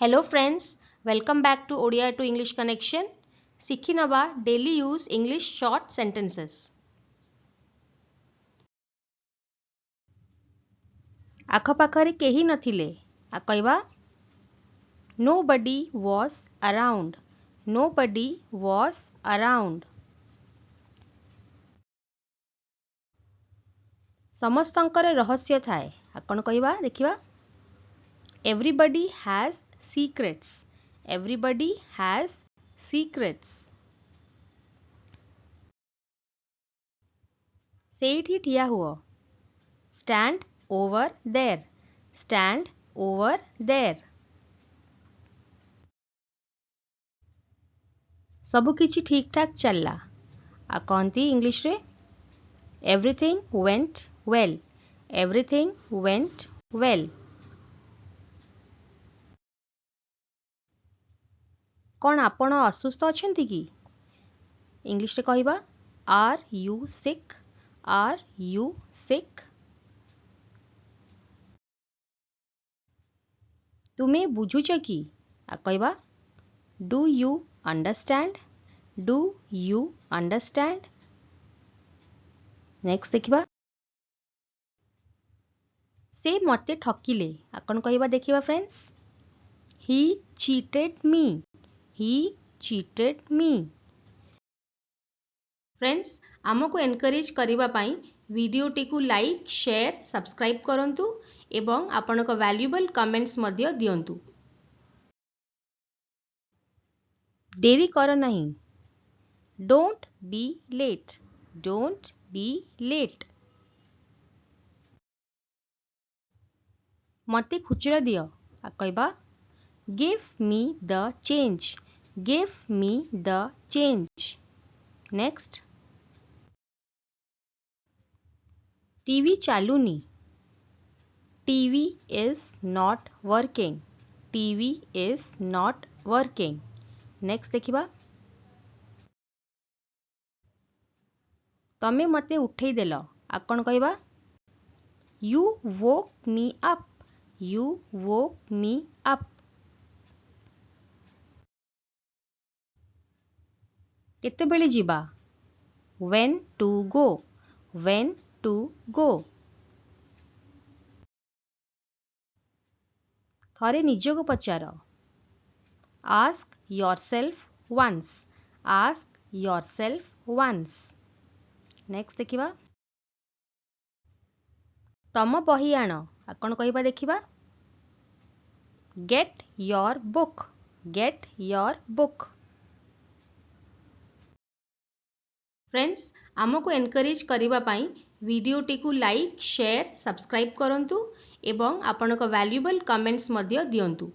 Hello friends, welcome back to Odia to English Connection. Sikhi naba daily use English short sentences. आख पाखरे केही नथिले आ कहबा Nobody was around. Nobody was around. समस्तंकर रहस्य थाए आ कोन कहबा देखिबा Everybody has secrets. Everybody has secrets. सेठी ठिया हुओ. Stand over there. Stand over there. सबु किछि ठीक ठाक चलला आ कहती इंग्लिश रे Everything went well. Everything went well. कौन आपण असुस्थ अछंती की इंग्लिश रे कहबा Are you sick? Are you sick? तुमे बुझुच की आ कहबा Do you understand? Do you understand? Next देखिबा से मते ठकिले आ कोन कहबा देखिबा friends He cheated me. He cheated me. Friends आमको एनकरेज करिबा पई वीडियोटी को लाइक शेयर सब्सक्राइब करंतु एवं आपनक वैल्यूएबल कमेंट्स मध्य दियंतु देरी कर नहीं Don't be late. Don't be late. मते खुचरा दियो आ कहबा Give me the change. Give me the change. Next. TV चालूनी. TV is not working. TV is not working. Next देखिबा तमे मते उठेई देलो आ कोन कहबा You woke me up. You woke me up. केते बेले जीवा When to go. When to go. थरे निजको पचार Ask yourself once. Ask yourself once. Next देखिबा तम बही आण आ कोन कहबा देखिबा Get your book. Get your book. Friends आमको एनकरेज करिबा पई वीडियोटी को लाइक शेयर सब्सक्राइब करंतु एवं आपनक वैल्यूएबल कमेंट्स मध्य दियंतु